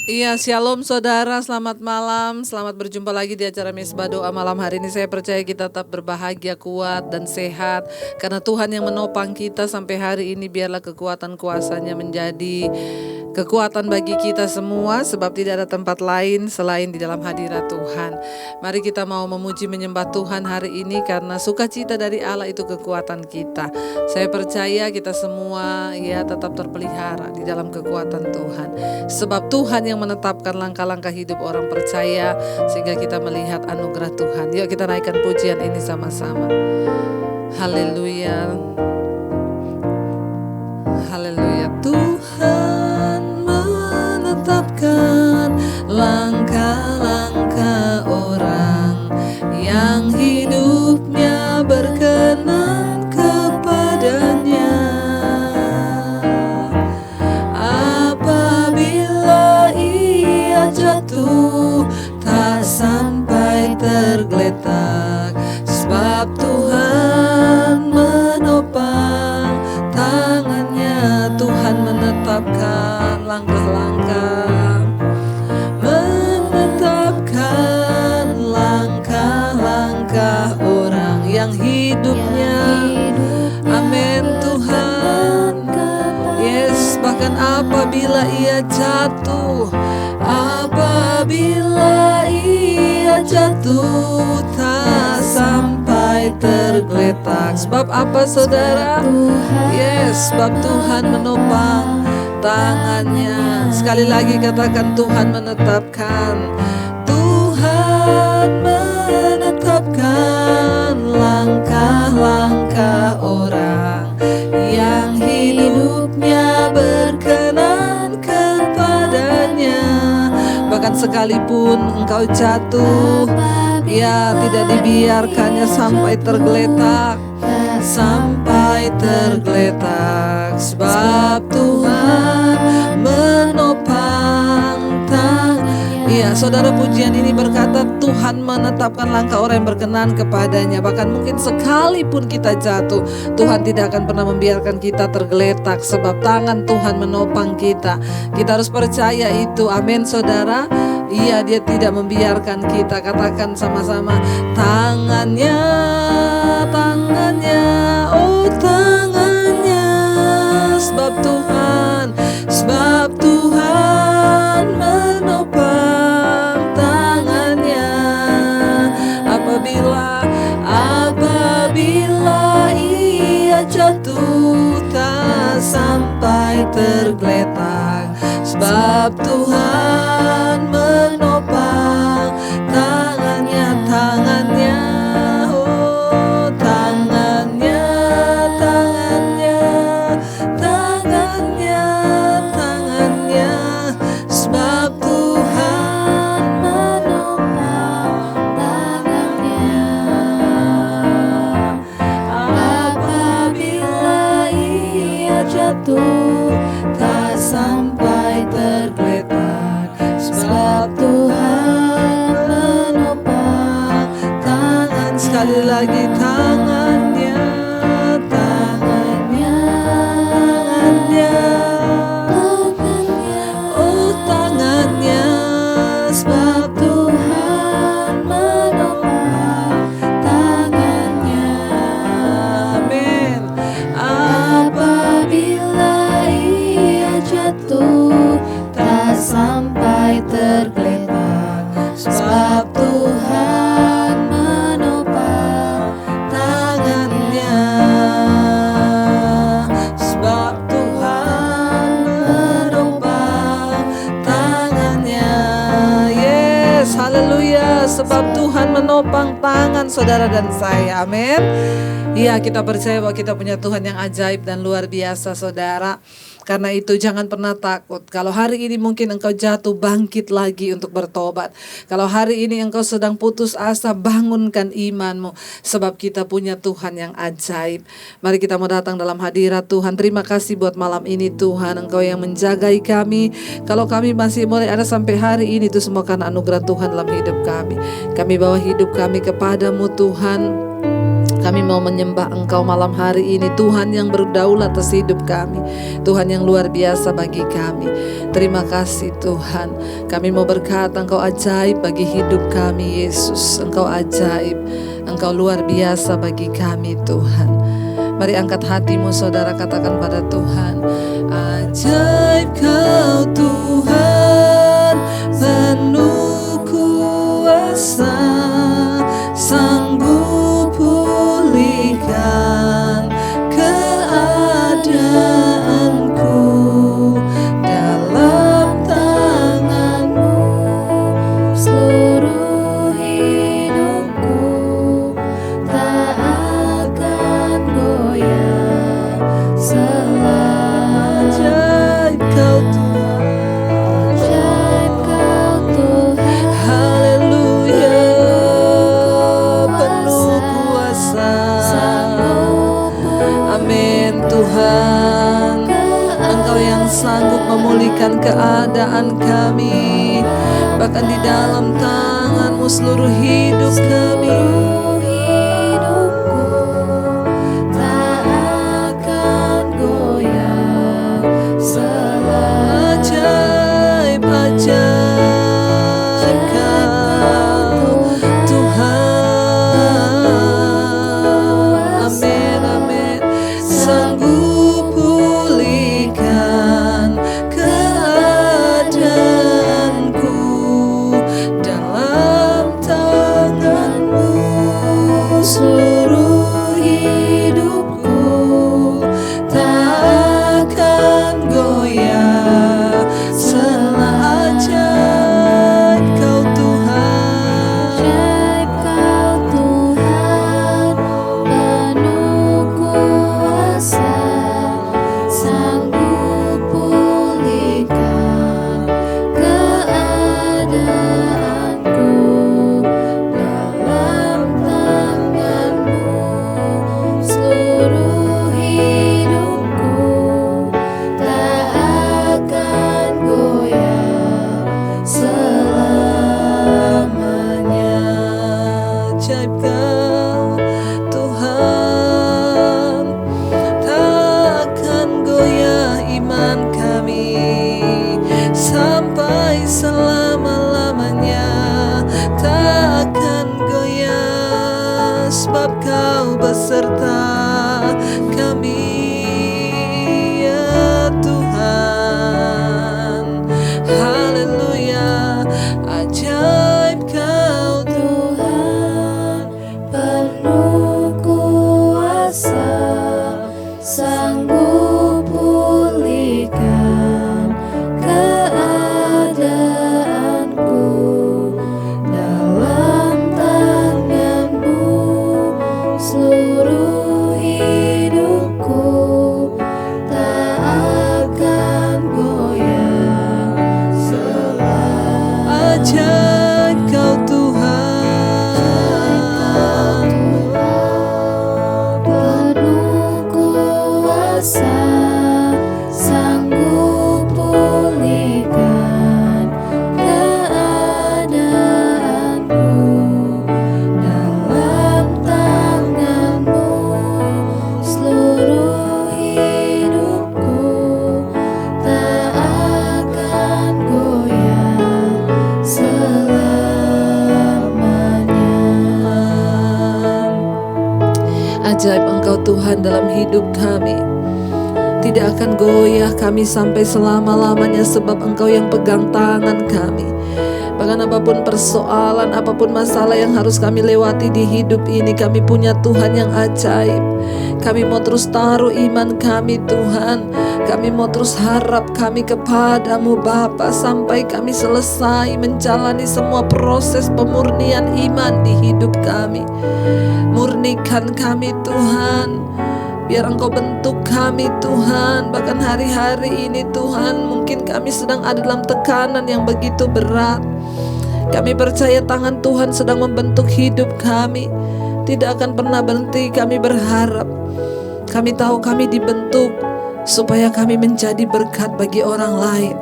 Iya, shalom saudara, selamat malam. Selamat berjumpa lagi di acara Misbah Doa malam hari ini. Saya percaya kita tetap berbahagia, kuat, dan sehat. Karena Tuhan yang menopang kita sampai hari ini, biarlah kekuatan kuasanya menjadi kekuatan bagi kita semua. Sebab tidak ada tempat lain selain di dalam hadirat Tuhan. Mari kita mau memuji menyembah Tuhan hari ini, karena sukacita dari Allah itu kekuatan kita. Saya percaya kita semua ya tetap terpelihara di dalam kekuatan Tuhan. Sebab Tuhan yang menetapkan langkah-langkah hidup orang percaya, sehingga kita melihat anugerah Tuhan. Yuk kita naikkan pujian ini sama-sama. Haleluya. Haleluya. Tuhan menetapkan langkah-langkah orang yang hidupnya berkenan kepadanya. Apabila ia jatuh, tak sampai tergeletak, sebab Tuhan menopang tangannya. Tuhan menetapkan langkah-langkah, menetapkan langkah-langkah orang yang hidupnya, amin Tuhan. Yes, bahkan apabila ia jatuh, apabila ia jatuh, tak sampai tergeletak. Sebab apa saudara? Yes, sebab Tuhan menopang tangannya. Sekali lagi katakan, Tuhan menetapkan. Tuhan menetapkan langkah-langkah orang yang hidupnya berkenan kepadanya. Bahkan sekalipun engkau jatuh, ya tidak dibiarkannya sampai tergeletak, sampai tergeletak. Sebab Tuhan menopang tangannya. Ya, saudara, pujian ini berkata Tuhan menetapkan langkah orang yang berkenan kepadanya. Bahkan mungkin sekalipun kita jatuh, Tuhan tidak akan pernah membiarkan kita tergeletak, sebab tangan Tuhan menopang kita. Kita harus percaya itu, amin saudara. Iya, dia tidak membiarkan kita. Katakan sama-sama, tangannya, tangannya, oh tangannya. Sebab Tuhan menopang tangannya. Apabila ia jatuh, tak sampai tergeletak, sebab Tuhan menopang tangannya, tangannya, oh tangannya, tangannya, tangannya, tangannya. Sebab Tuhan menopang tangannya. Apabila ia jatuh, tak sampai tergeletak, sebab Tuhan menopang tangan. Sekali lagi, tangannya, tangannya, tangannya, tangannya, oh tangannya. Sebab Tuhan menopang tangannya, amin. Apabila ia jatuh, tak sampai tergeletak, sebab Tuhan menopang tangannya. Sebab Tuhan menopang tangannya. Yes, haleluya. Sebab Tuhan menopang tangan saudara dan saya, amin. Iya, kita percaya bahwa kita punya Tuhan yang ajaib dan luar biasa saudara. Karena itu jangan pernah takut. Kalau hari ini mungkin engkau jatuh, bangkit lagi untuk bertobat. Kalau hari ini engkau sedang putus asa, bangunkan imanmu. Sebab kita punya Tuhan yang ajaib. Mari kita mau datang dalam hadirat Tuhan. Terima kasih buat malam ini Tuhan. Engkau yang menjagai kami. Kalau kami masih mulai ada sampai hari ini, itu semua karena anugerah Tuhan dalam hidup kami. Kami bawa hidup kami kepadamu Tuhan. Kami mau menyembah Engkau malam hari ini, Tuhan yang berdaulat atas hidup kami, Tuhan yang luar biasa bagi kami. Terima kasih Tuhan. Kami mau berkata Engkau ajaib bagi hidup kami Yesus. Engkau ajaib, Engkau luar biasa bagi kami Tuhan. Mari angkat hatimu saudara, katakan pada Tuhan, ajaib Kau Tuhan, penuh kuasa, sanggup pulihkan keadaanku, dalam tangan-Mu seluruh hidupku tak akan goyah selama. Ajaib Kau Tuhan, ajaib Kau Tuhan, haleluya, penuh kuasa. Amin Tuhan, Engkau yang sanggup memulihkan keadaan kami, bahkan di dalam tangan-Mu seluruh hidup kami. Ajaib, ajaib Kau Tuhan. Amin, amin. Sanggup pulihkan keadaanku, dalam tangan-Mu seluruh hidupku tak akan goyah selama. Ajaib Kau Tuhan, ajaib Kau Tuhan, penuh kuasa, sanggup pulihkan keadaanku, dalam tangan-Mu seluruh hidupku tak akan goyah selamanya. Ajaib Kau Tuhan, tak akan goyah iman kami sampai selama-lamanya, tak akan goyah sebab Kau beserta kami ya Tuhan. Haleluya, ajaib Kau Tuhan, penuh kuasa, sanggup pulihkan keadaanku, dalam tangan-Mu seluruh hidupku tak akan goyah selama. Ajaib Kau Tuhan, penuh kuasa, sanggup pulihkan keadaanku, dalam tangan-Mu seluruh hidupku tak akan goyah selamanya. Ajaib Engkau Tuhan dalam hidup kami, tidak akan goyah kami sampai selama-lamanya sebab Engkau yang pegang tangan kami. Bahkan apapun persoalan, apapun masalah yang harus kami lewati di hidup ini, kami punya Tuhan yang ajaib. Kami mau terus taruh iman kami Tuhan, kami mau terus harap kami kepadamu Bapa, sampai kami selesai menjalani semua proses pemurnian iman di hidup kami. Murnikan kami Tuhan, biar Engkau bentuk kami Tuhan. Bahkan hari-hari ini Tuhan, mungkin kami sedang ada dalam tekanan yang begitu berat. Kami percaya tangan Tuhan sedang membentuk hidup kami, tidak akan pernah berhenti. Kami berharap, kami tahu kami dibentuk supaya kami menjadi berkat bagi orang lain.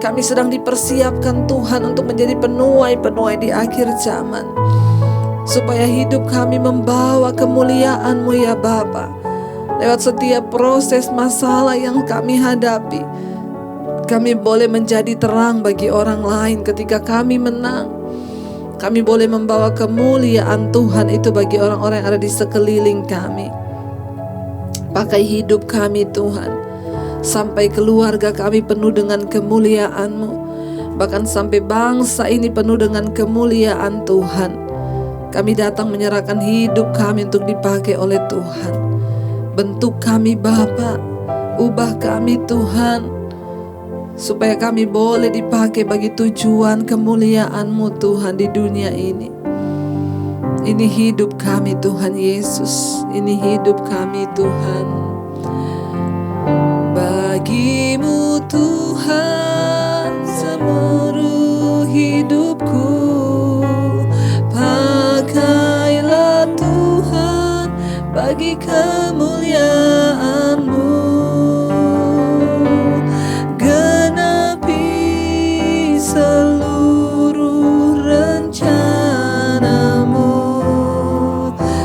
Kami sedang dipersiapkan Tuhan untuk menjadi penuai-penuai di akhir zaman. supaya hidup kami membawa kemuliaan-Mu ya Bapa. Lewat setiap proses masalah yang kami hadapi, kami boleh menjadi terang bagi orang lain. Ketika kami menang, kami boleh membawa kemuliaan Tuhan itu bagi orang-orang yang ada di sekeliling kami. Pakai hidup kami Tuhan, sampai keluarga kami penuh dengan kemuliaan-Mu. Bahkan sampai bangsa ini penuh dengan kemuliaan Tuhan. Kami datang menyerahkan hidup kami untuk dipakai oleh Tuhan. Bentuk kami Bapa, ubah kami Tuhan, supaya kami boleh dipakai bagi tujuan kemuliaan-Mu Tuhan di dunia ini. Ini hidup kami Tuhan Yesus, ini hidup kami Tuhan. Bagi-Mu Tuhan seluruh hidupku, pakailah Tuhan bagi kemuliaan-Mu. Seluruh rencana-Mu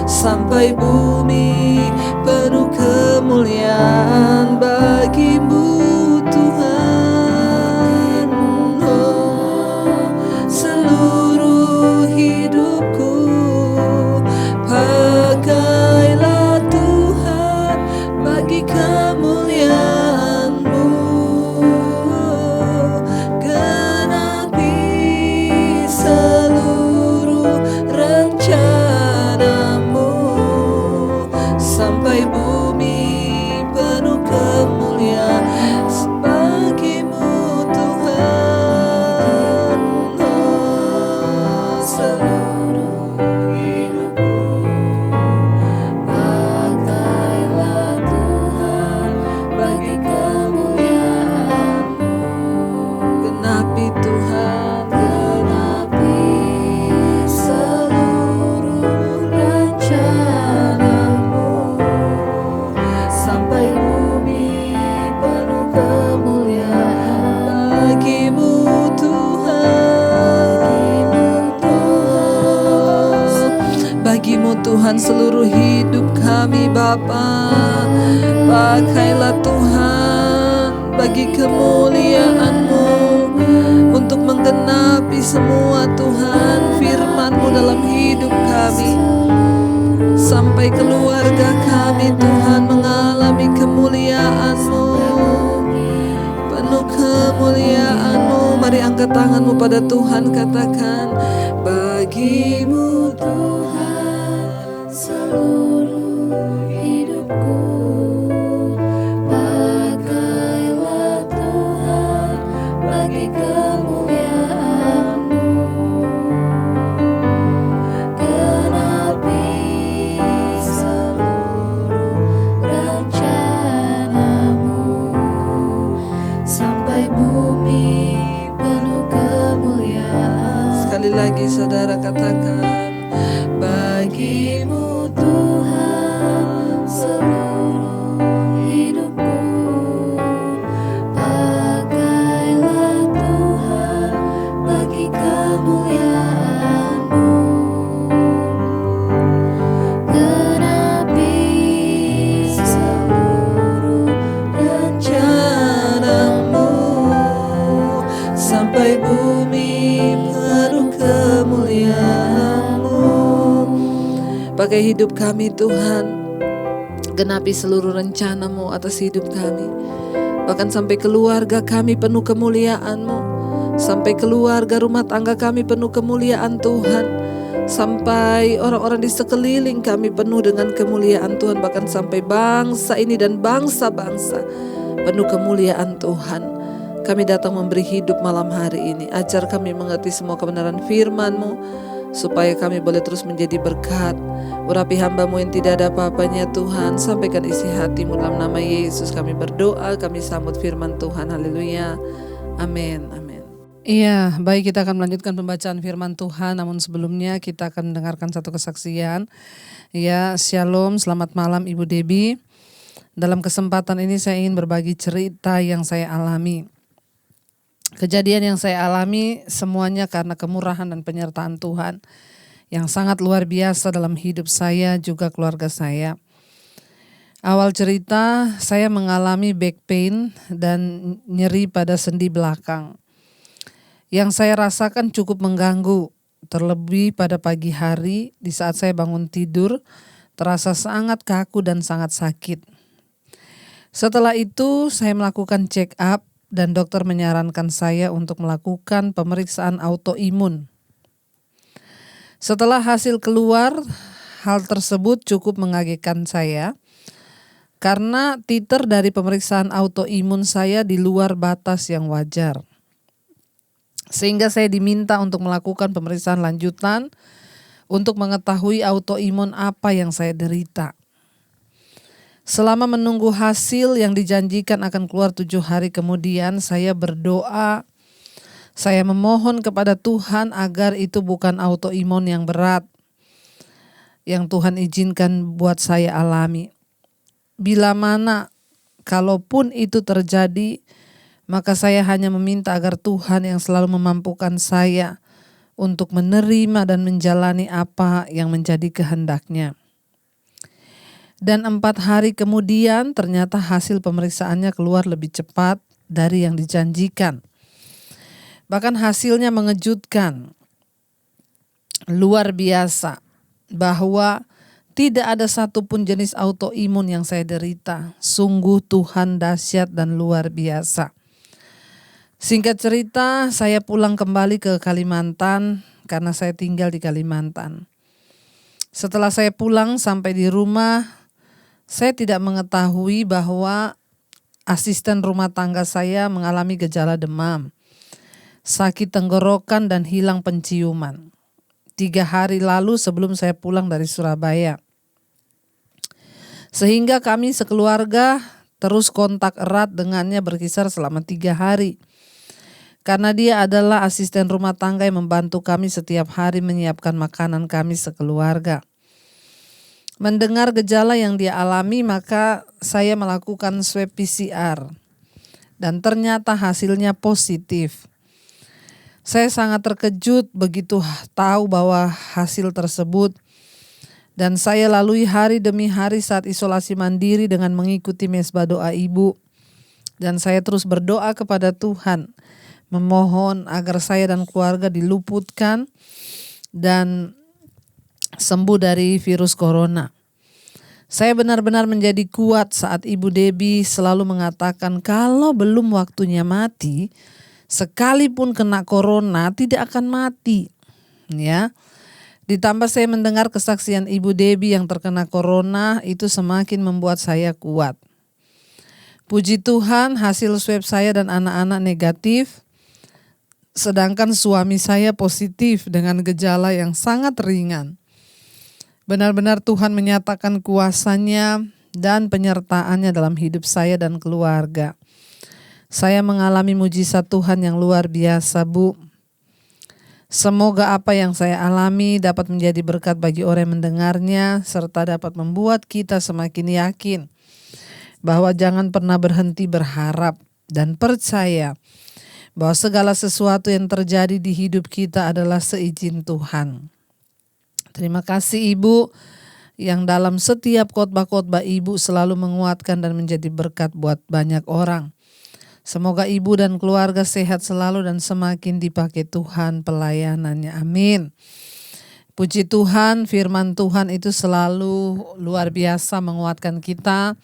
sampai bumi penuh kemuliaan bagi-Mu Tuhan. Oh, seluruh hidupku, pakailah Tuhan bagi kemuliaan-Mu. Seluruh rencana-Mu sampai bumi penuh kemuliaan bagi-Mu Tuhan. Oh, seluruh hidupku, pakailah Tuhan bagi kemuliaan-Mu. Genapi Tuhan, bagi-Mu Tuhan seluruh hidup kami Bapa. Pakailah Tuhan bagi kemuliaan-Mu, untuk menggenapi semua Tuhan firman-Mu dalam hidup kami, sampai keluarga kami Tuhan mengalami kemuliaan-Mu, penuh kemuliaan-Mu. Mari angkat tangan-Mu pada Tuhan, katakan, bagi-Mu Tuhan seluruh hidupku, pakailah Tuhan bagi kemuliaan-Mu. Genapi seluruh rencana-Mu sampai bumi penuh kemuliaan. Sekali lagi saudara katakan, bagi-Mu Tuhan seluruh hidupku, pakailah Tuhan bagi kemuliaan-Mu. Genapi seluruh rencana-Mu sampai bumi penuh kemuliaan-Mu. Pakai hidup kami Tuhan, genapi seluruh rencana-Mu atas hidup kami. Bahkan sampai keluarga kami penuh kemuliaan-Mu, sampai keluarga rumah tangga kami penuh kemuliaan Tuhan, sampai orang-orang di sekeliling kami penuh dengan kemuliaan Tuhan. Bahkan sampai bangsa ini dan bangsa-bangsa penuh kemuliaan Tuhan. Kami datang memberi hidup malam hari ini. Ajar kami mengerti semua kebenaran firman-Mu, supaya kami boleh terus menjadi berkat. Urapi hamba-Mu yang tidak ada apa-apanya Tuhan. Sampaikan isi hati-Mu dalam nama Yesus kami berdoa, kami sambut firman Tuhan. Haleluya. Amin. Amin. Iya, baik, kita akan melanjutkan pembacaan firman Tuhan. Namun sebelumnya kita akan mendengarkan satu kesaksian. Ya, shalom, selamat malam Ibu Debbie. Dalam kesempatan ini saya ingin berbagi cerita yang saya alami. Kejadian yang saya alami semuanya karena kemurahan dan penyertaan Tuhan. yang sangat luar biasa dalam hidup saya juga keluarga saya. Awal cerita, saya mengalami back pain dan nyeri pada sendi belakang. Yang saya rasakan cukup mengganggu, terlebih pada pagi hari di saat saya bangun tidur, terasa sangat kaku dan sangat sakit. Setelah itu, saya melakukan check up dan dokter menyarankan saya untuk melakukan pemeriksaan autoimun. Setelah hasil keluar, hal tersebut cukup mengagetkan saya. Karena titer dari pemeriksaan autoimun saya di luar batas yang wajar. Sehingga saya diminta untuk melakukan pemeriksaan lanjutan untuk mengetahui autoimun apa yang saya derita. Selama menunggu hasil yang dijanjikan akan keluar 7 hari kemudian, saya berdoa, saya memohon kepada Tuhan agar itu bukan autoimun yang berat yang Tuhan izinkan buat saya alami. Bila mana, kalaupun itu terjadi, maka saya hanya meminta agar Tuhan yang selalu memampukan saya untuk menerima dan menjalani apa yang menjadi kehendak-Nya. Dan 4 hari kemudian ternyata hasil pemeriksaannya keluar lebih cepat dari yang dijanjikan. Bahkan hasilnya mengejutkan, luar biasa, bahwa tidak ada satupun jenis autoimun yang saya derita. Sungguh Tuhan dahsyat dan luar biasa. Singkat cerita, saya pulang kembali ke Kalimantan karena saya tinggal di Kalimantan. Setelah saya pulang sampai di rumah, saya tidak mengetahui bahwa asisten rumah tangga saya mengalami gejala demam, sakit tenggorokan dan hilang penciuman. 3 hari lalu sebelum saya pulang dari Surabaya. Sehingga kami sekeluarga terus kontak erat dengannya berkisar selama 3 hari. Karena dia adalah asisten rumah tangga yang membantu kami setiap hari menyiapkan makanan kami sekeluarga. Mendengar gejala yang dia alami, maka saya melakukan swab PCR. Dan ternyata hasilnya positif. Saya sangat terkejut begitu tahu bahwa hasil tersebut, dan saya lalui hari demi hari saat isolasi mandiri dengan mengikuti mesbah doa ibu. Dan saya terus berdoa kepada Tuhan, memohon agar saya dan keluarga diluputkan dan sembuh dari virus corona. Saya benar-benar menjadi kuat saat Ibu Debbie selalu mengatakan kalau belum waktunya mati, sekalipun kena corona tidak akan mati, ya. Ditambah saya mendengar kesaksian Ibu Debbie yang terkena corona, itu semakin membuat saya kuat. Puji Tuhan, hasil swab saya dan anak-anak negatif, sedangkan suami saya positif dengan gejala yang sangat ringan. Benar-benar Tuhan menyatakan kuasa-Nya dan penyertaan-Nya dalam hidup saya dan keluarga. Saya mengalami mujizat Tuhan yang luar biasa, Bu. Semoga apa yang saya alami dapat menjadi berkat bagi orang yang mendengarnya, serta dapat membuat kita semakin yakin bahwa jangan pernah berhenti berharap dan percaya bahwa segala sesuatu yang terjadi di hidup kita adalah seizin Tuhan. Terima kasih Ibu yang dalam setiap khotbah-khotbah Ibu selalu menguatkan dan menjadi berkat buat banyak orang. Semoga ibu dan keluarga sehat selalu dan semakin dipakai Tuhan pelayanannya. Amin. Puji Tuhan, firman Tuhan itu selalu luar biasa menguatkan kita.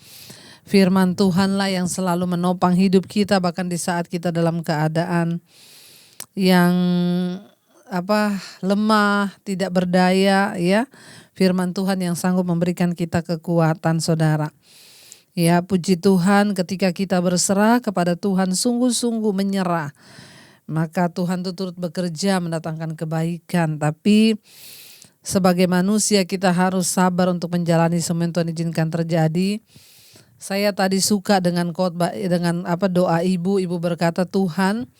Firman Tuhanlah yang selalu menopang hidup kita bahkan di saat kita dalam keadaan yang lemah, tidak berdaya, ya. Firman Tuhan yang sanggup memberikan kita kekuatan, saudara. Ya, puji Tuhan, ketika kita berserah kepada Tuhan, sungguh-sungguh menyerah, maka Tuhan itu turut bekerja mendatangkan kebaikan. Tapi sebagai manusia kita harus sabar untuk menjalani semua yang Tuhan izinkan terjadi. Saya tadi suka dengan khotbah, dengan doa ibu berkata, Tuhan,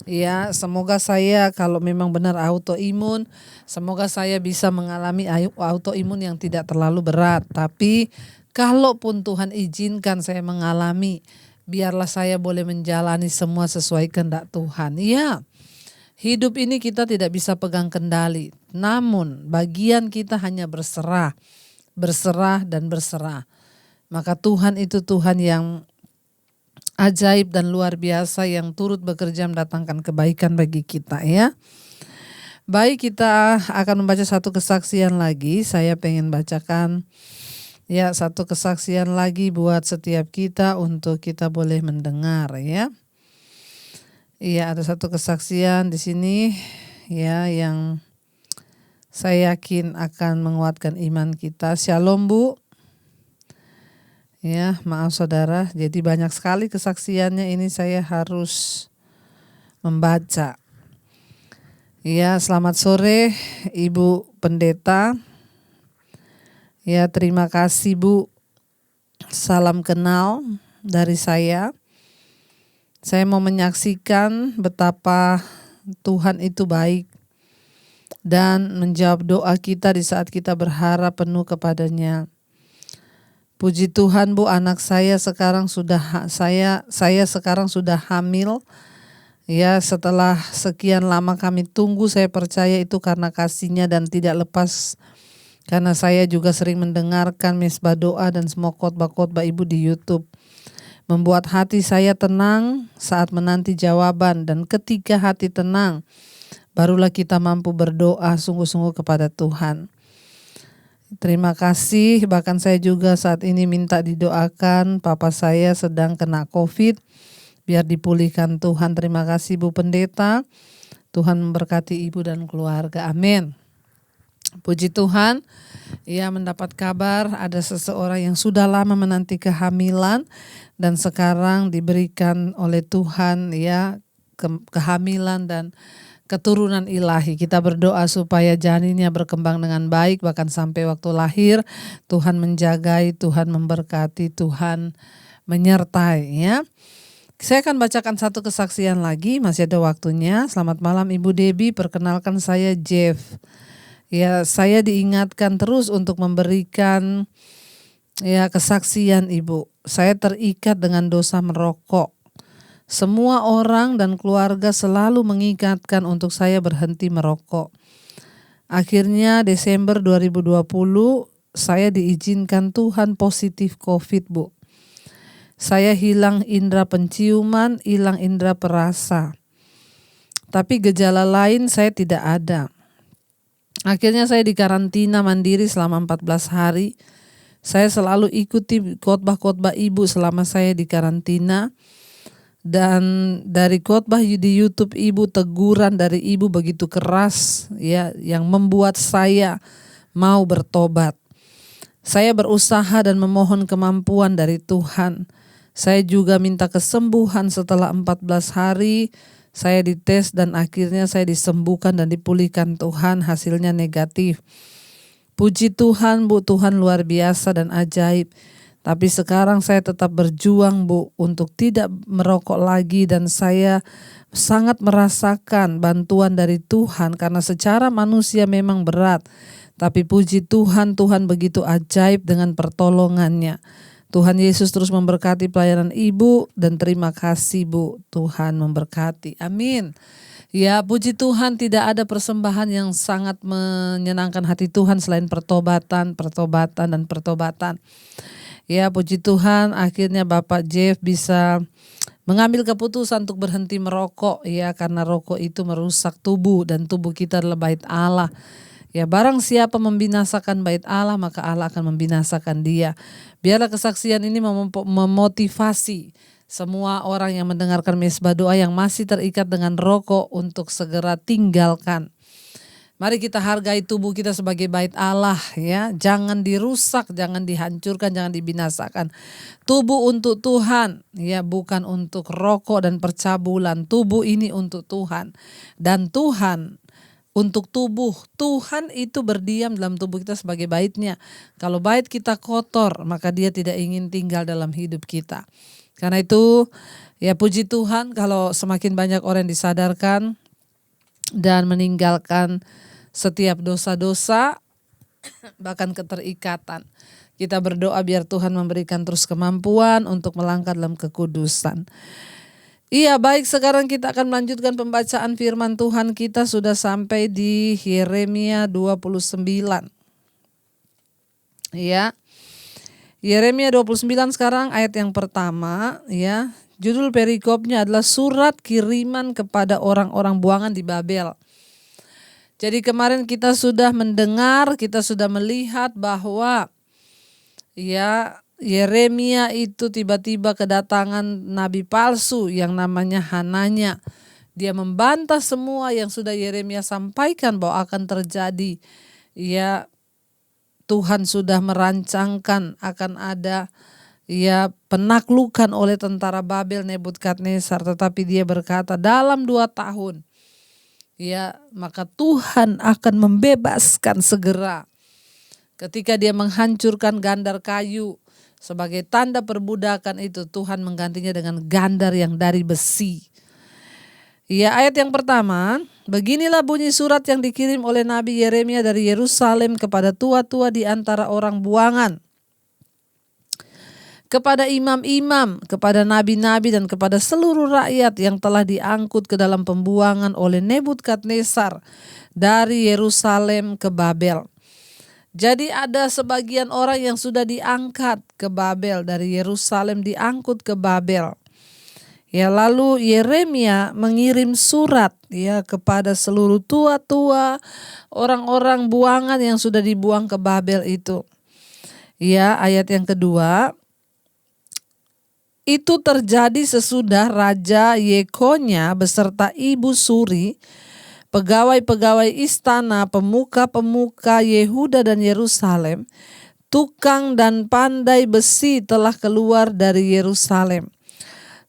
ya semoga saya kalau memang benar autoimun, semoga saya bisa mengalami autoimun yang tidak terlalu berat. Tapi kalaupun Tuhan izinkan saya mengalami, biarlah saya boleh menjalani semua sesuai kehendak Tuhan. Ya, hidup ini kita tidak bisa pegang kendali. namun bagian kita hanya berserah, berserah dan berserah. Maka Tuhan itu Tuhan yang ajaib dan luar biasa yang turut bekerja mendatangkan kebaikan bagi kita ya. Baik, kita akan membaca satu kesaksian lagi. Saya pengen bacakan ya satu kesaksian lagi buat setiap kita untuk kita boleh mendengar ya. Iya, ada satu kesaksian di sini ya yang saya yakin akan menguatkan iman kita. Shalom Bu. Ya, maaf saudara. Jadi banyak sekali kesaksiannya, ini saya harus membaca. Ya, selamat sore Ibu Pendeta. Ya, terima kasih Bu. Salam kenal dari saya. Saya mau menyaksikan betapa Tuhan itu baik dan menjawab doa kita di saat kita berharap penuh kepadanya. Puji Tuhan Bu, anak saya sekarang sudah saya sekarang sudah hamil. Ya, setelah sekian lama kami tunggu, saya percaya itu karena kasih-Nya dan tidak lepas. Karena saya juga sering mendengarkan mesbah doa dan semua khotbah-khotbah Ibu di YouTube. Membuat hati saya tenang saat menanti jawaban, dan ketika hati tenang, barulah kita mampu berdoa sungguh-sungguh kepada Tuhan. Terima kasih, bahkan saya juga saat ini minta didoakan, papa saya sedang kena COVID, biar dipulihkan Tuhan. Terima kasih Bu Pendeta, Tuhan memberkati Ibu dan keluarga, amin. Puji Tuhan, ia mendapat kabar ada seseorang yang sudah lama menanti kehamilan dan sekarang diberikan oleh Tuhan ya kehamilan dan keturunan ilahi. Kita berdoa supaya janinnya berkembang dengan baik, bahkan sampai waktu lahir Tuhan menjagai, Tuhan memberkati, Tuhan menyertai ya. Saya akan bacakan satu kesaksian lagi, masih ada waktunya. Selamat malam Ibu Debbie, perkenalkan saya Jeff. Ya, saya diingatkan terus untuk memberikan ya kesaksian Ibu. Saya terikat dengan dosa merokok. Semua orang dan keluarga selalu mengingatkan untuk saya berhenti merokok. Akhirnya Desember 2020 saya diizinkan Tuhan positif COVID Bu. Saya hilang indera penciuman, hilang indera perasa. Tapi gejala lain saya tidak ada. Akhirnya saya dikarantina mandiri selama 14 hari. Saya selalu ikuti khotbah-khotbah Ibu selama saya dikarantina. Dan dari khotbah di YouTube Ibu, teguran dari Ibu begitu keras ya, yang membuat saya mau bertobat. Saya berusaha dan memohon kemampuan dari Tuhan. Saya juga minta kesembuhan setelah 14 hari. Saya dites dan akhirnya saya disembuhkan dan dipulihkan Tuhan, hasilnya negatif. Puji Tuhan Bu, Tuhan luar biasa dan ajaib. Tapi sekarang saya tetap berjuang Bu untuk tidak merokok lagi, dan saya sangat merasakan bantuan dari Tuhan karena secara manusia memang berat. Tapi puji Tuhan, Tuhan begitu ajaib dengan pertolongannya. Tuhan Yesus terus memberkati pelayanan Ibu dan terima kasih Bu, Tuhan memberkati. Amin. Ya, puji Tuhan, tidak ada persembahan yang sangat menyenangkan hati Tuhan selain pertobatan, pertobatan dan pertobatan. Ya, puji Tuhan, akhirnya Bapak Jeff bisa mengambil keputusan untuk berhenti merokok ya, karena rokok itu merusak tubuh dan tubuh kita adalah bait Allah. Ya, barang siapa membinasakan bait Allah, maka Allah akan membinasakan dia. Biarlah kesaksian ini memotivasi semua orang yang mendengarkan mesbah doa yang masih terikat dengan rokok untuk segera tinggalkan. Mari kita hargai tubuh kita sebagai bait Allah ya. Jangan dirusak, jangan dihancurkan, jangan dibinasakan. Tubuh untuk Tuhan ya, bukan untuk rokok dan percabulan. Tubuh ini untuk Tuhan. Dan Tuhan untuk tubuh. Tuhan itu berdiam dalam tubuh kita sebagai baitnya. Kalau bait kita kotor, maka dia tidak ingin tinggal dalam hidup kita. Karena itu ya puji Tuhan kalau semakin banyak orang disadarkan dan meninggalkan setiap dosa-dosa, bahkan keterikatan. Kita berdoa biar Tuhan memberikan terus kemampuan untuk melangkah dalam kekudusan. Iya, baik, sekarang kita akan melanjutkan pembacaan firman Tuhan. Kita sudah sampai di Yeremia 29. Ya. Yeremia 29 sekarang ayat yang pertama, ya. Judul perikopnya adalah surat kiriman kepada orang-orang buangan di Babel. Jadi kemarin kita sudah mendengar, kita sudah melihat bahwa ya Yeremia itu tiba-tiba kedatangan nabi palsu yang namanya Hananya. Dia membantah semua yang sudah Yeremia sampaikan bahwa akan terjadi. Ya, Tuhan sudah merancangkan akan ada ya penaklukan oleh tentara Babel Nebukadnezar, tetapi dia berkata dalam 2 tahun ya maka Tuhan akan membebaskan segera. Ketika dia menghancurkan gandar kayu sebagai tanda perbudakan itu, Tuhan menggantinya dengan gandar yang dari besi. Ya, ayat yang pertama, beginilah bunyi surat yang dikirim oleh Nabi Yeremia dari Yerusalem kepada tua-tua di antara orang buangan, kepada imam-imam, kepada nabi-nabi, dan kepada seluruh rakyat yang telah diangkut ke dalam pembuangan oleh Nebukadnezar dari Yerusalem ke Babel. Jadi ada sebagian orang yang sudah diangkat ke Babel, dari Yerusalem diangkut ke Babel. Ya, lalu Yeremia mengirim surat ya kepada seluruh tua-tua orang-orang buangan yang sudah dibuang ke Babel itu. Ya, ayat yang kedua. Itu terjadi sesudah Raja Yekonya beserta Ibu Suri, pegawai-pegawai istana, pemuka-pemuka Yehuda dan Yerusalem, tukang dan pandai besi telah keluar dari Yerusalem.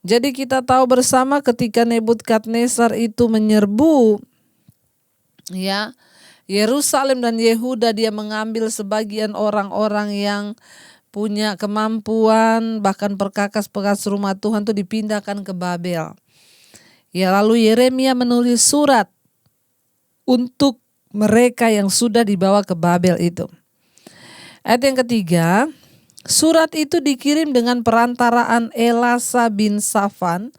Jadi kita tahu bersama ketika Nebukadnezar itu menyerbu ya Yerusalem dan Yehuda, dia mengambil sebagian orang-orang yang punya kemampuan, bahkan perkakas-perkakas rumah Tuhan itu dipindahkan ke Babel. Ya, lalu Yeremia menulis surat untuk mereka yang sudah dibawa ke Babel itu. Ayat yang ketiga, surat itu dikirim dengan perantaraan Elasa bin Safan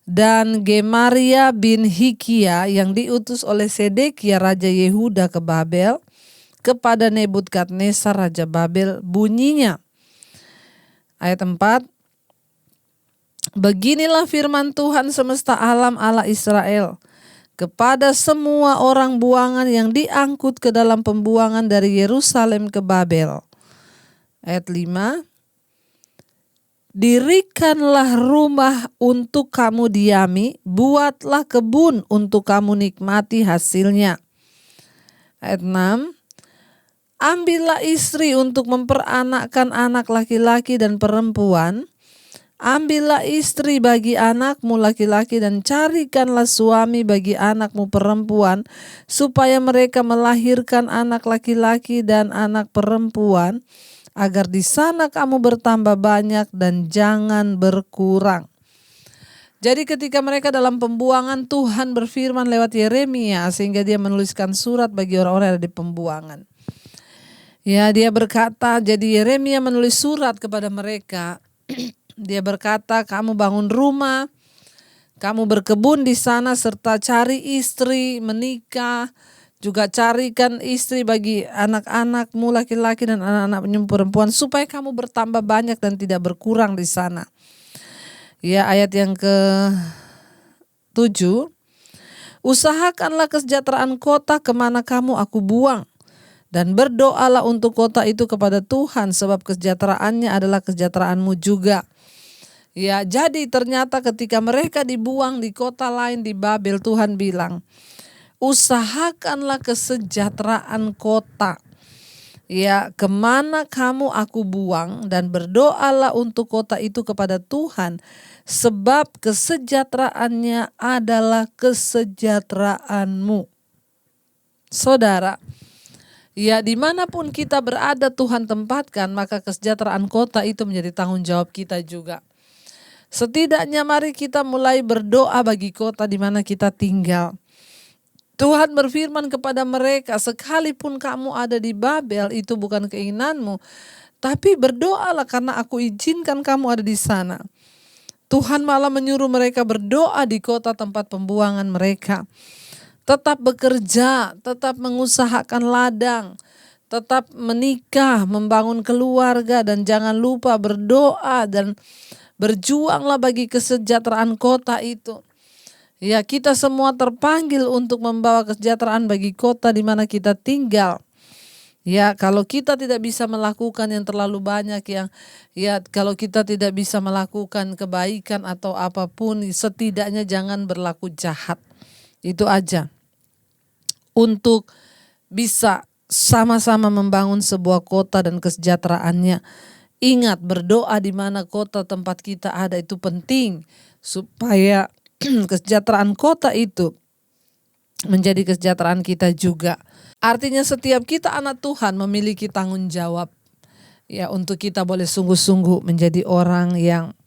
dan Gemaria bin Hikia yang diutus oleh Sedekia Raja Yehuda ke Babel kepada Nebukadnezar Raja Babel. Bunyinya, ayat 4, beginilah firman Tuhan semesta alam Allah Israel kepada semua orang buangan yang diangkut ke dalam pembuangan dari Yerusalem ke Babel. Ayat 5. Dirikanlah rumah untuk kamu diami, buatlah kebun untuk kamu nikmati hasilnya. Ayat 6. Ambillah istri untuk memperanakkan anak laki-laki dan perempuan. Ambillah istri bagi anakmu laki-laki dan carikanlah suami bagi anakmu perempuan, supaya mereka melahirkan anak laki-laki dan anak perempuan, agar di sana kamu bertambah banyak dan jangan berkurang. Jadi ketika mereka dalam pembuangan, Tuhan berfirman lewat Yeremia sehingga dia menuliskan surat bagi orang-orang yang ada di pembuangan. Ya, dia berkata, jadi Yeremia menulis surat kepada mereka. Dia berkata, kamu bangun rumah, kamu berkebun di sana, serta cari istri, menikah, juga carikan istri bagi anak-anakmu laki-laki dan anak-anakmu perempuan, supaya kamu bertambah banyak dan tidak berkurang di sana. Ya, ayat yang ke-7, usahakanlah kesejahteraan kota kemana kamu aku buang, dan berdoalah untuk kota itu kepada Tuhan, sebab kesejahteraannya adalah kesejahteraanmu juga. Ya, jadi ternyata ketika mereka dibuang di kota lain di Babel, Tuhan bilang, usahakanlah kesejahteraan kota. Ya, kemana kamu aku buang, dan berdoalah untuk kota itu kepada Tuhan, sebab kesejahteraannya adalah kesejahteraanmu. Saudara, ya dimanapun kita berada Tuhan tempatkan, maka kesejahteraan kota itu menjadi tanggung jawab kita juga. Setidaknya mari kita mulai berdoa bagi kota di mana kita tinggal. Tuhan berfirman kepada mereka, sekalipun kamu ada di Babel, itu bukan keinginanmu, tapi berdoalah karena aku izinkan kamu ada di sana. Tuhan malah menyuruh mereka berdoa di kota tempat pembuangan mereka. Tetap bekerja, tetap mengusahakan ladang, tetap menikah, membangun keluarga, dan jangan lupa berdoa dan berjuanglah bagi kesejahteraan kota itu. Ya, kita semua terpanggil untuk membawa kesejahteraan bagi kota di mana kita tinggal. Ya, kalau kita tidak bisa melakukan yang terlalu banyak kalau kita tidak bisa melakukan kebaikan atau apapun, setidaknya jangan berlaku jahat. Itu aja. Untuk bisa sama-sama membangun sebuah kota dan kesejahteraannya. Ingat, berdoa di mana kota tempat kita ada itu penting supaya kesejahteraan kota itu menjadi kesejahteraan kita juga. Artinya setiap kita anak Tuhan memiliki tanggung jawab ya untuk kita boleh sungguh-sungguh menjadi orang yang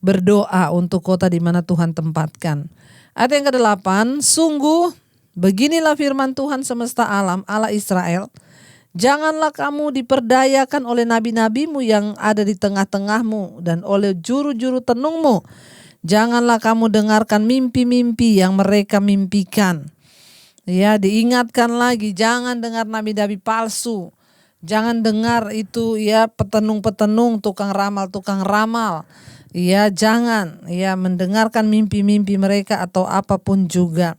berdoa untuk kota di mana Tuhan tempatkan. Ayat yang ke-8, sungguh beginilah firman Tuhan semesta alam, Allah Israel. Janganlah kamu diperdayakan oleh nabi-nabimu yang ada di tengah-tengahmu dan oleh juru-juru tenungmu. Janganlah kamu dengarkan mimpi-mimpi yang mereka mimpikan. Ya, diingatkan lagi, jangan dengar nabi-nabi palsu. Jangan dengar itu ya petenung-petenung, tukang ramal. Ya, jangan ya mendengarkan mimpi-mimpi mereka atau apapun juga.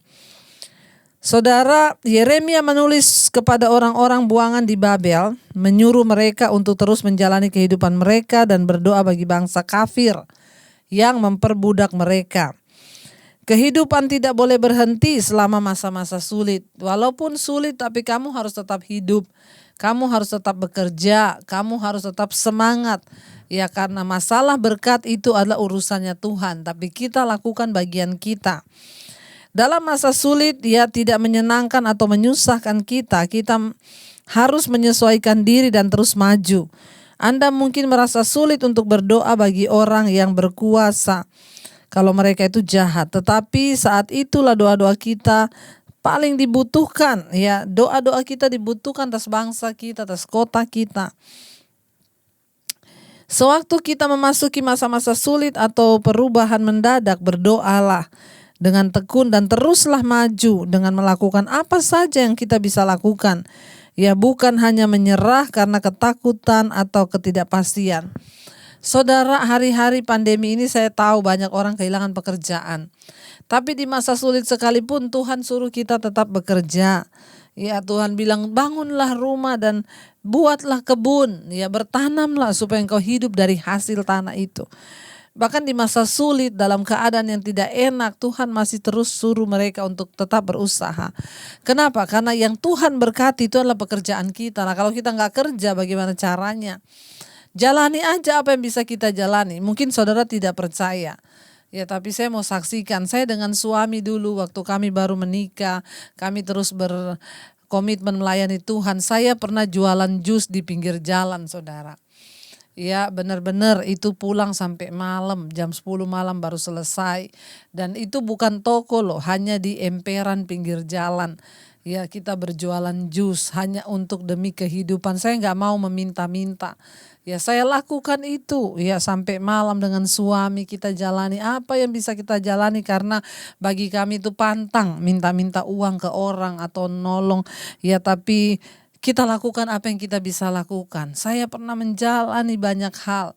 Saudara, Yeremia menulis kepada orang-orang buangan di Babel, menyuruh mereka untuk terus menjalani kehidupan mereka dan berdoa bagi bangsa kafir yang memperbudak mereka. Kehidupan tidak boleh berhenti selama masa-masa sulit. Walaupun sulit, tapi kamu harus tetap hidup. Kamu harus tetap bekerja. Kamu harus tetap semangat. Ya, karena masalah berkat itu adalah urusannya Tuhan. Tapi kita lakukan bagian kita. Dalam masa sulit, ya tidak menyenangkan atau menyusahkan kita. Kita harus menyesuaikan diri dan terus maju. Anda mungkin merasa sulit untuk berdoa bagi orang yang berkuasa kalau mereka itu jahat, tetapi saat itulah doa-doa kita paling dibutuhkan. Ya, doa-doa kita dibutuhkan atas bangsa kita, atas kota kita. Sewaktu kita memasuki masa-masa sulit atau perubahan mendadak, berdoalah dengan tekun dan teruslah maju dengan melakukan apa saja yang kita bisa lakukan. Ya, bukan hanya menyerah karena ketakutan atau ketidakpastian. Saudara, hari-hari pandemi ini saya tahu banyak orang kehilangan pekerjaan. Tapi di masa sulit sekalipun Tuhan suruh kita tetap bekerja. Ya, Tuhan bilang bangunlah rumah dan buatlah kebun. Ya, bertanamlah supaya engkau hidup dari hasil tanah itu. Bahkan di masa sulit dalam keadaan yang tidak enak, Tuhan masih terus suruh mereka untuk tetap berusaha. Kenapa? Karena yang Tuhan berkati itu adalah pekerjaan kita. Nah, kalau kita nggak kerja bagaimana caranya? Jalani aja apa yang bisa kita jalani. Mungkin saudara tidak percaya. Ya, tapi saya mau saksikan. Saya dengan suami dulu waktu kami baru menikah, kami terus berkomitmen melayani Tuhan. Saya pernah jualan jus di pinggir jalan, saudara. Ya, benar-benar itu pulang sampai malam, jam 10 malam baru selesai. Dan itu bukan toko loh, hanya di emperan pinggir jalan. Ya, kita berjualan jus hanya untuk demi kehidupan. Saya nggak mau meminta-minta. Ya, saya lakukan itu ya sampai malam dengan suami, kita jalani apa yang bisa kita jalani karena bagi kami itu pantang minta-minta uang ke orang atau nolong. Ya, tapi kita lakukan apa yang kita bisa lakukan. Saya pernah menjalani banyak hal.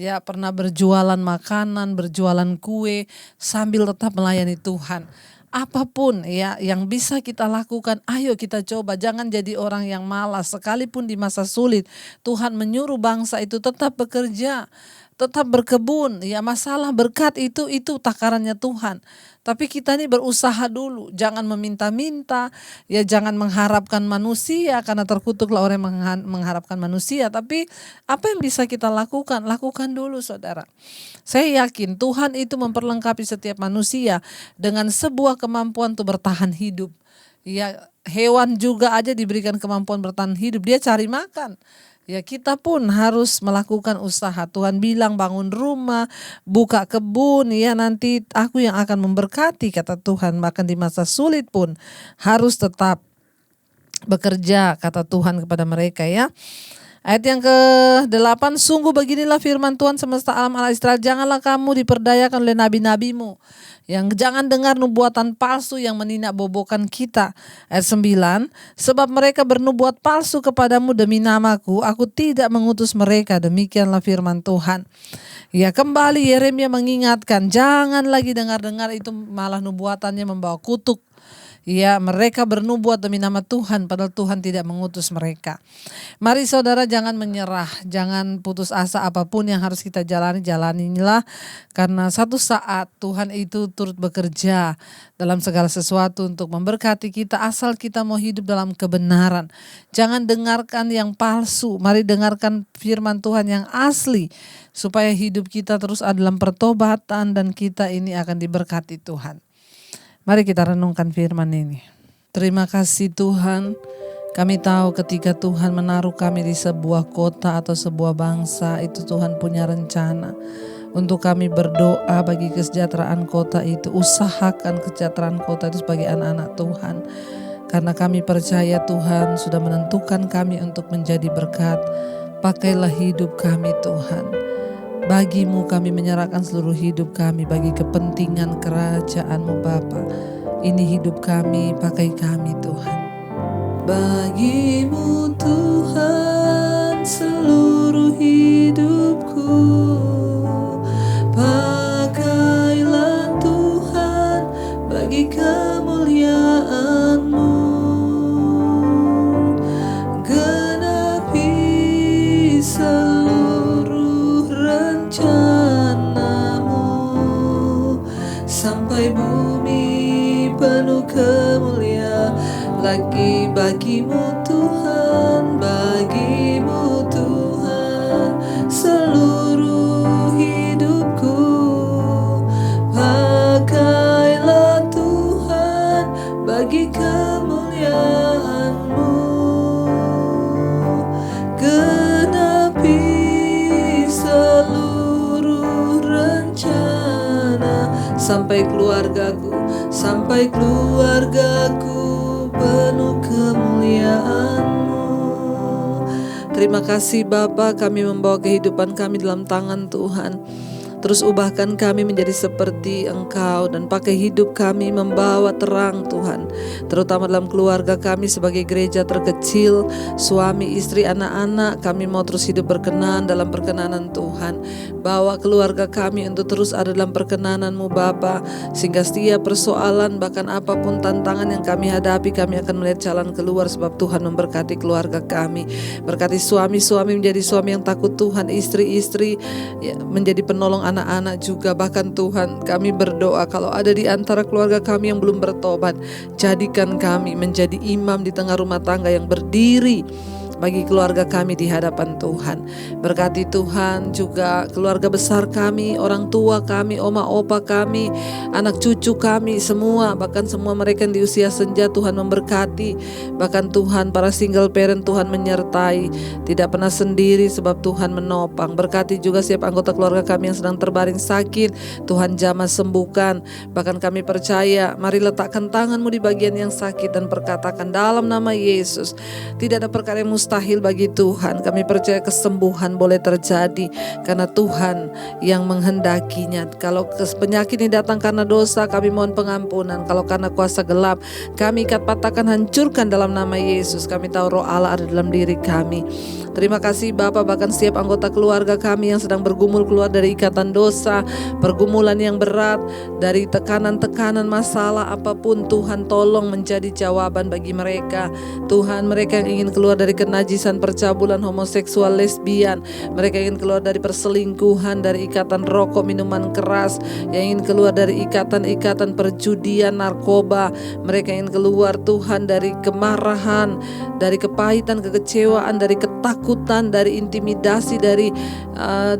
Ya, pernah berjualan makanan, berjualan kue sambil tetap melayani Tuhan. Apapun ya yang bisa kita lakukan, ayo kita coba. Jangan jadi orang yang malas. Sekalipun di masa sulit, Tuhan menyuruh bangsa itu tetap bekerja, tetap berkebun. Ya, masalah berkat itu takarannya Tuhan. Tapi kita ini berusaha dulu, jangan meminta-minta, ya jangan mengharapkan manusia karena terkutuklah orang yang mengharapkan manusia. Tapi apa yang bisa kita lakukan? Lakukan dulu, saudara. Saya yakin Tuhan itu memperlengkapi setiap manusia dengan sebuah kemampuan untuk bertahan hidup. Ya, hewan juga aja diberikan kemampuan bertahan hidup, dia cari makan. Ya, kita pun harus melakukan usaha. Tuhan bilang bangun rumah, buka kebun, ya nanti aku yang akan memberkati, kata Tuhan. Bahkan di masa sulit pun harus tetap bekerja, kata Tuhan kepada mereka ya. Ayat yang ke-8, sungguh beginilah firman Tuhan semesta alam Allah Israel, janganlah kamu diperdayakan oleh nabi-nabimu, yang jangan dengar nubuatan palsu yang meninak bobokan kita. Ayat 9, sebab mereka bernubuat palsu kepadamu demi namaku, aku tidak mengutus mereka, demikianlah firman Tuhan. Ya, kembali Yeremia mengingatkan, jangan lagi dengar-dengar itu, malah nubuatannya membawa kutuk. Ya, mereka bernubuat demi nama Tuhan, padahal Tuhan tidak mengutus mereka. Mari saudara, jangan menyerah, jangan putus asa, apapun yang harus kita jalani, jalanilah. Karena satu saat Tuhan itu turut bekerja dalam segala sesuatu untuk memberkati kita, asal kita mau hidup dalam kebenaran. Jangan dengarkan yang palsu, mari dengarkan firman Tuhan yang asli, supaya hidup kita terus ada dalam pertobatan dan kita ini akan diberkati Tuhan. Mari kita renungkan firman ini. Terima kasih Tuhan, kami tahu ketika Tuhan menaruh kami di sebuah kota atau sebuah bangsa, itu Tuhan punya rencana untuk kami berdoa bagi kesejahteraan kota itu. Usahakan kesejahteraan kota itu sebagai anak-anak Tuhan. Karena kami percaya Tuhan sudah menentukan kami untuk menjadi berkat. Pakailah hidup kami Tuhan. Bagimu kami menyerahkan seluruh hidup kami bagi kepentingan kerajaan-Mu Bapa. Ini hidup kami, pakai kami Tuhan. Bagimu Tuhan seluruh hidupku. Pakailah Tuhan bagi kemuliaan-Mu. Genapi seluruh rencana-Mu sampai bumi penuh kemuliaan lagi bagimu Tuhan, bagimu Tuhan seluruh hidupku. Pakailah Tuhan bagi kemuliaan-Mu. Genapi seluruh rencana sampai keluargaku penuh kemuliaan-Mu. Terima kasih Bapa, kami membawa kehidupan kami dalam tangan Tuhan. Terus ubahkan kami menjadi seperti Engkau dan pakai hidup kami membawa terang Tuhan. Terutama dalam keluarga kami sebagai gereja terkecil, suami, istri, anak-anak, kami mau terus hidup berkenan dalam perkenanan Tuhan. Bawa keluarga kami untuk terus ada dalam perkenanan-Mu Bapa, sehingga setiap persoalan bahkan apapun tantangan yang kami hadapi, kami akan melihat jalan keluar sebab Tuhan memberkati keluarga kami. Berkati suami-suami menjadi suami yang takut Tuhan, istri-istri menjadi penolong anak-anak juga. Bahkan Tuhan, kami berdoa kalau ada di antara keluarga kami yang belum bertobat, jadikan kami menjadi imam di tengah rumah tangga yang berdiri bagi keluarga kami di hadapan Tuhan. Berkati Tuhan juga keluarga besar kami, orang tua kami, oma opa kami, anak cucu kami semua, bahkan semua mereka yang di usia senja, Tuhan memberkati. Bahkan Tuhan, para single parent Tuhan menyertai, tidak pernah sendiri sebab Tuhan menopang. Berkati juga setiap anggota keluarga kami yang sedang terbaring sakit, Tuhan jamah sembuhkan. Bahkan kami percaya, mari letakkan tangan-Mu di bagian yang sakit dan perkatakan dalam nama Yesus, tidak ada perkara yang mustahil bagi Tuhan. Kami percaya kesembuhan boleh terjadi karena Tuhan yang menghendakinya. Kalau penyakit ini datang karena dosa, kami mohon pengampunan. Kalau karena kuasa gelap, kami ikat, patahkan, hancurkan dalam nama Yesus. Kami tahu roh Allah ada dalam diri kami. Terima kasih Bapa, bahkan setiap anggota keluarga kami yang sedang bergumul keluar dari ikatan dosa, pergumulan yang berat, dari tekanan-tekanan masalah apapun, Tuhan tolong menjadi jawaban bagi mereka. Tuhan, mereka yang ingin keluar dari kenajisan percabulan homoseksual, lesbian, mereka ingin keluar dari perselingkuhan, dari ikatan rokok, minuman keras, yang ingin keluar dari ikatan-ikatan perjudian, narkoba, mereka ingin keluar Tuhan dari kemarahan, dari kepahitan, kekecewaan, dari ketakutan, dari intimidasi, dari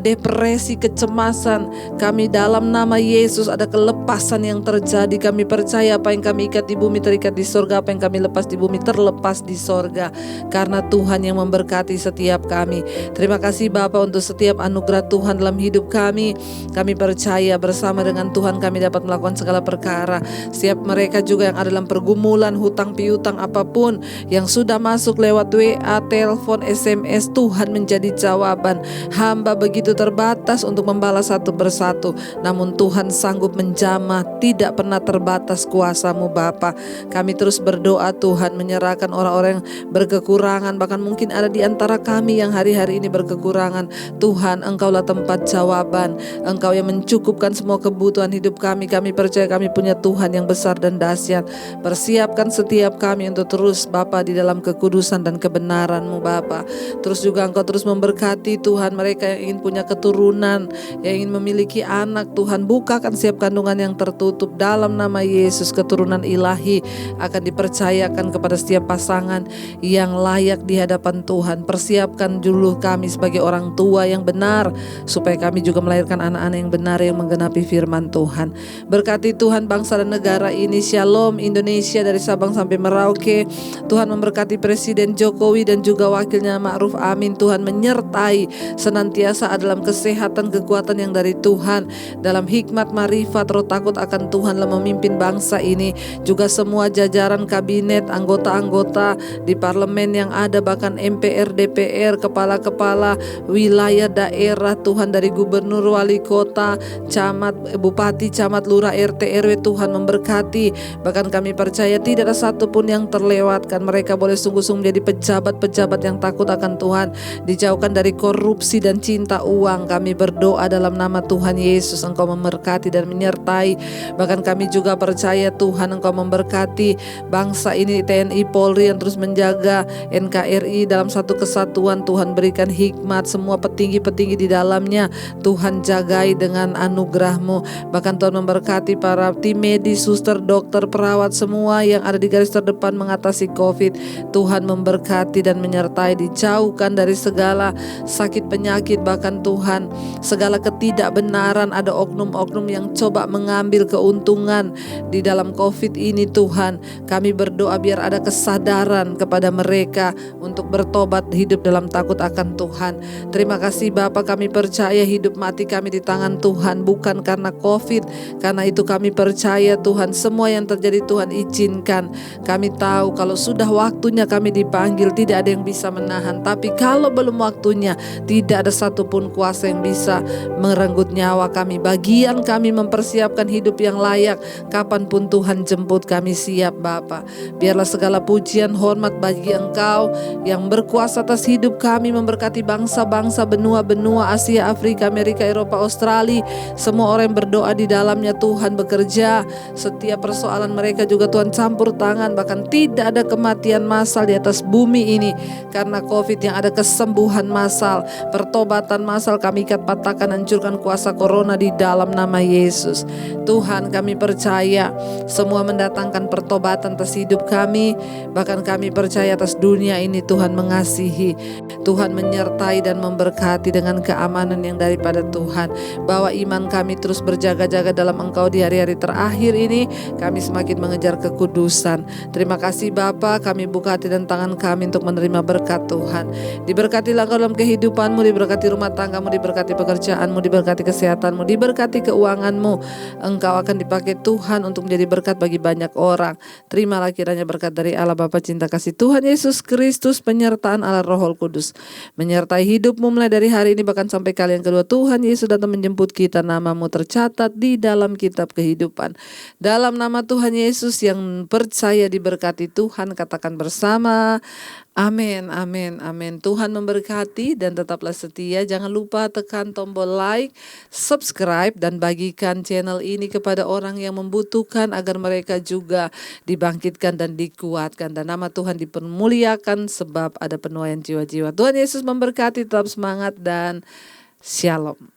depresi, kecemasan. Kami dalam nama Yesus ada kelepasan yang terjadi. Kami percaya apa yang kami ikat di bumi terikat di sorga, apa yang kami lepas di bumi terlepas di sorga, karena Tuhan yang memberkati setiap kami. Terima kasih Bapa untuk setiap anugerah Tuhan dalam hidup kami. Kami percaya bersama dengan Tuhan kami dapat melakukan segala perkara. Setiap mereka juga yang ada dalam pergumulan, hutang piutang apapun yang sudah masuk lewat WA, telepon, SMS, SMS, Tuhan menjadi jawaban. Hamba begitu terbatas untuk membalas satu persatu, namun Tuhan sanggup menjamah, tidak pernah terbatas kuasa-Mu Bapa. Kami terus berdoa Tuhan, menyerahkan orang-orang yang berkekurangan, bahkan mungkin ada di antara kami yang hari-hari ini berkekurangan. Tuhan, Engkaulah tempat jawaban, Engkau yang mencukupkan semua kebutuhan hidup kami. Kami percaya kami punya Tuhan yang besar dan dahsyat. Persiapkan setiap kami untuk terus Bapa di dalam kekudusan dan kebenaran-Mu Bapa. Terus juga Engkau terus memberkati Tuhan mereka yang ingin punya keturunan, yang ingin memiliki anak. Tuhan, bukakan setiap kandungan yang tertutup dalam nama Yesus. Keturunan ilahi akan dipercayakan kepada setiap pasangan yang layak di hadapan Tuhan. Persiapkan dulu kami sebagai orang tua yang benar, supaya kami juga melahirkan anak-anak yang benar yang menggenapi firman Tuhan. Berkati Tuhan bangsa dan negara ini. Shalom Indonesia dari Sabang sampai Merauke. Tuhan memberkati Presiden Jokowi dan juga wakilnya Ma'ruf Amin. Tuhan menyertai senantiasa dalam kesehatan, kekuatan yang dari Tuhan, dalam hikmat, marifat, roh takut akan Tuhan dalam memimpin bangsa ini. Juga semua jajaran kabinet, anggota-anggota di parlemen yang ada, bahkan MPR, DPR, kepala-kepala wilayah daerah Tuhan, dari gubernur, wali kota, camat, bupati, camat, lurah, RT, RW. Tuhan memberkati. Bahkan kami percaya tidak ada satupun yang terlewatkan. Mereka boleh sungguh-sungguh menjadi pejabat-pejabat yang takut akan Tuhan, dijauhkan dari korupsi dan cinta uang. Kami berdoa dalam nama Tuhan Yesus, Engkau memberkati dan menyertai. Bahkan kami juga percaya Tuhan, Engkau memberkati bangsa ini, TNI, Polri yang terus menjaga NKRI dalam satu kesatuan. Tuhan berikan hikmat, semua petinggi-petinggi di dalamnya Tuhan jagai dengan anugerah-Mu. Bahkan Tuhan memberkati para tim medis, suster, dokter, perawat, semua yang ada di garis terdepan mengatasi COVID. Tuhan memberkati dan menyertai, dijauhkan dari segala sakit penyakit. Bahkan Tuhan, segala ketidakbenaran, ada oknum-oknum yang coba mengambil keuntungan di dalam COVID ini. Tuhan, kami berdoa biar ada kesadaran kepada mereka untuk bertobat, hidup dalam takut akan Tuhan. Terima kasih Bapa, kami percaya hidup mati kami di tangan Tuhan, bukan karena COVID. Karena itu kami percaya Tuhan, semua yang terjadi Tuhan izinkan. Kami tahu kalau sudah waktunya kami dipanggil, tidak ada yang bisa menahan. Tapi kalau belum waktunya, tidak ada satupun kuasa yang bisa merenggut nyawa kami. Bagian kami mempersiapkan hidup yang layak. Kapanpun Tuhan jemput, kami siap Bapa. Biarlah segala pujian, hormat bagi Engkau yang berkuasa atas hidup kami, memberkati bangsa-bangsa, benua-benua, Asia, Afrika, Amerika, Eropa, Australia. Semua orang yang berdoa di dalamnya Tuhan bekerja. Setiap persoalan mereka juga Tuhan campur tangan. Bahkan tidak ada kematian massal di atas bumi ini karena COVID, yang ada kesembuhan massal, pertobatan massal. Kami ikat, patahkan, hancurkan kuasa corona di dalam nama Yesus. Tuhan, kami percaya semua mendatangkan pertobatan atas hidup kami. Bahkan kami percaya atas dunia ini Tuhan mengasihi, Tuhan menyertai dan memberkati dengan keamanan yang daripada Tuhan. Bawa iman kami terus berjaga-jaga dalam Engkau di hari-hari terakhir ini. Kami semakin mengejar kekudusan. Terima kasih Bapa, kami buka hati dan tangan kami untuk menerima berkat Tuhan. Diberkatilah Engkau dalam kehidupanmu, diberkati rumah tanggamu, diberkati pekerjaanmu, diberkati kesehatanmu, diberkati keuanganmu. Engkau akan dipakai Tuhan untuk menjadi berkat bagi banyak orang. Terimalah kiranya berkat dari Allah Bapa, cinta kasih Tuhan Yesus Kristus, penyertaan Allah Roh Kudus menyertai hidupmu mulai dari hari ini bahkan sampai kali yang kedua Tuhan Yesus datang menjemput kita. Namamu tercatat di dalam kitab kehidupan. Dalam nama Tuhan Yesus yang percaya diberkati Tuhan, katakan bersama, amin, amin, amin. Tuhan memberkati dan tetaplah setia. Jangan lupa tekan tombol like, subscribe, dan bagikan channel ini kepada orang yang membutuhkan agar mereka juga dibangkitkan dan dikuatkan. Dan nama Tuhan dipermuliakan sebab ada penuaian jiwa-jiwa. Tuhan Yesus memberkati, tetap semangat dan shalom.